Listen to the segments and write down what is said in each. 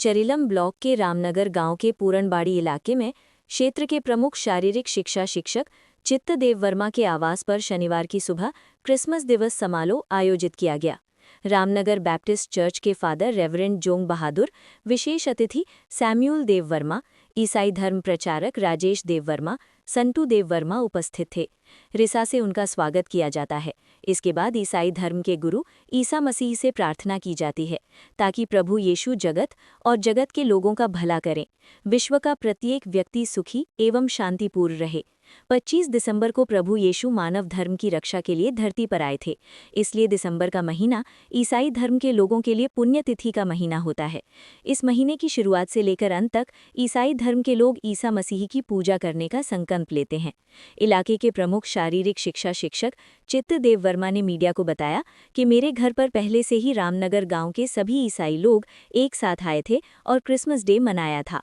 चरिलम block के रामनगर गांव के पूरनबाड़ी इलाके में क्षेत्र के प्रमुख शारीरिक शिक्षा शिक्षक चित्तदेव वर्मा के आवास पर शनिवार की सुबह क्रिसमस दिवस समारोह आयोजित किया गया। रामनगर बैप्टिस्ट चर्च के फादर रेवरेंड जोंग बहादुर, विशेष अतिथि सैम्यूल देव वर्मा, ईसाई धर्म प्रचारक राजेश देव वर्मा, संटू देव वर्मा उपस्थित थे। रिसा से उनका स्वागत किया जाता है। इसके बाद ईसाई धर्म के गुरु ईसा मसीह से प्रार्थना की जाती है ताकि प्रभु यीशु जगत और जगत के लोगों का भला करें, विश्व का प्रत्येक व्यक्ति सुखी एवं शांतिपूर्ण रहे। 25 दिसंबर को प्रभु यीशु मानव धर्म की रक्षा के लिए धरती पर आए थे, इसलिए दिसंबर का महीना ईसाई धर्म के लोगों के लिए पुण्यतिथि का महीना होता है। इस महीने की शुरुआत से लेकर अंत तक ईसाई धर्म के लोग ईसा मसीह की पूजा करने का संकल्प लेते हैं। इलाके के प्रमुख शारीरिक शिक्षा शिक्षक चित्तदेव वर्मा ने मीडिया को बताया कि मेरे घर पर पहले से ही रामनगर गांव के सभी ईसाई लोग एक साथ आए थे और क्रिसमस डे मनाया था।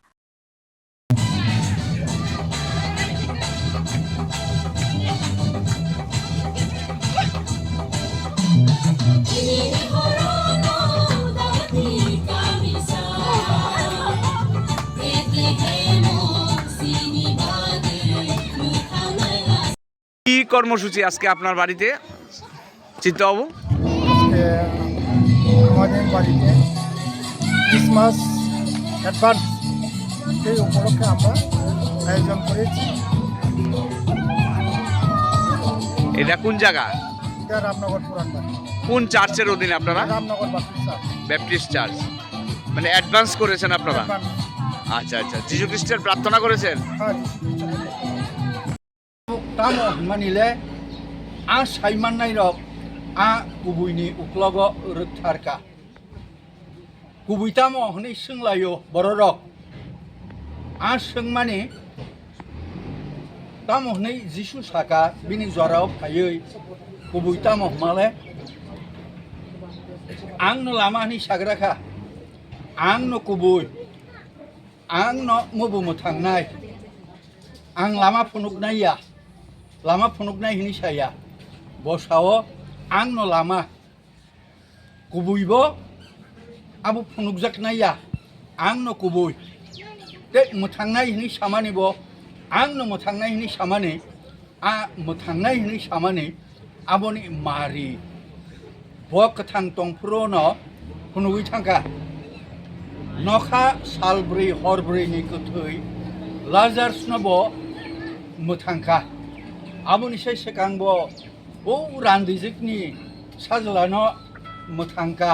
কি কর্মসূচি আজকে আপনার বাড়িতে চিত্তবাবু? আমাদের বাড়িতে ক্রিসমাস অ্যাডভান্স এই উপলক্ষে আমরা আয়োজন করেছি। এটা কোন জায়গা? এটা রামনগর পুরানবাড়ি। কোন চার্চের অধীনে আপনারা? Ramnagar Baptist church. মানে অ্যাডভান্স করেছেন আপনারা? আচ্ছা আচ্ছা, যিশু খ্রিস্টের প্রার্থনা করেছেন? Tamo manile a saiman nai rok a kubuini uklogo rutharka kubuitamo hni sunglayo bororok a sungmani tamo hni jisu saka bini jorao phayoi kubuitamo male angno lama hni sagraka angno kubui angno mubu muthangnai ang lama phunuknaiya lama phunuknai hini saya bosao angno lama kubuibo abu phunukjaknaiya angno kubui te muthangnai hini samani bo angno muthangnai hini samani a muthangnai hini samani aboni mari bo kathang tongphrono phunugui thangka nokha salbri horbri ni kuthoi lazars nobo muthangka aboni sai sekangbo o randijikni sajlano muthangka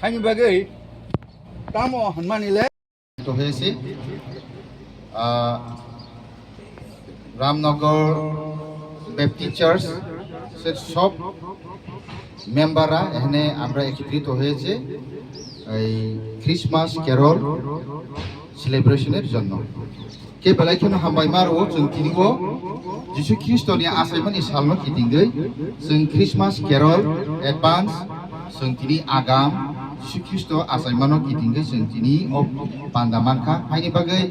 hani bagai tamo hanmanile তো হয়েছে Ramnagar Baptist church সব মেম্বাররা এখানে আমরা একত্রিত হয়েছে এই Christmas Carroll সেলিব্রেশনের জন্য। কে বেলাইখনো হামবাय मारो जों दिनैबो जिसु ख्रिस्टनि आसायमानि सालनो खिदिंगै जों क्रिसमास केरल एडभान्स जों दिनै आगाम जिसु ख्रिस्ट आसायमानो खिदिंगै जों दिनै अ बान्दामानखा हायनि बागै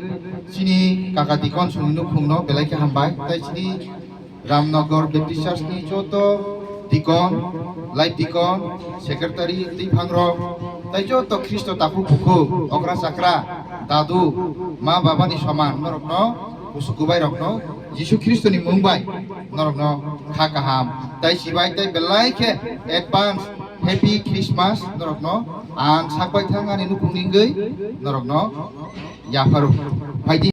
सिनि काकादिकन सुनिनो खुंनो बेलाइखे हामबाय ताइ सिनि रामनगर बेप्टिस्ट चार्चनि जत दिकन लाइफ दिकन सेक्रेटारि दैभांग्र ताइ जत ख्रिस्ट ताकु खुखु अग्रा साक्रा दादु मा बाबानि समान नरकनो उसुकुबाय रकनो जिसु ख्रिस्टनि मुंबाय नरकनो खा गाहाम ताइ सिबाय ताइ बेलाइखे एडभान्स हैप्पी क्रिसमास नरकनो आं साकबाय थांगानि नुखुंनिंगै नरकनो याफारु फायदि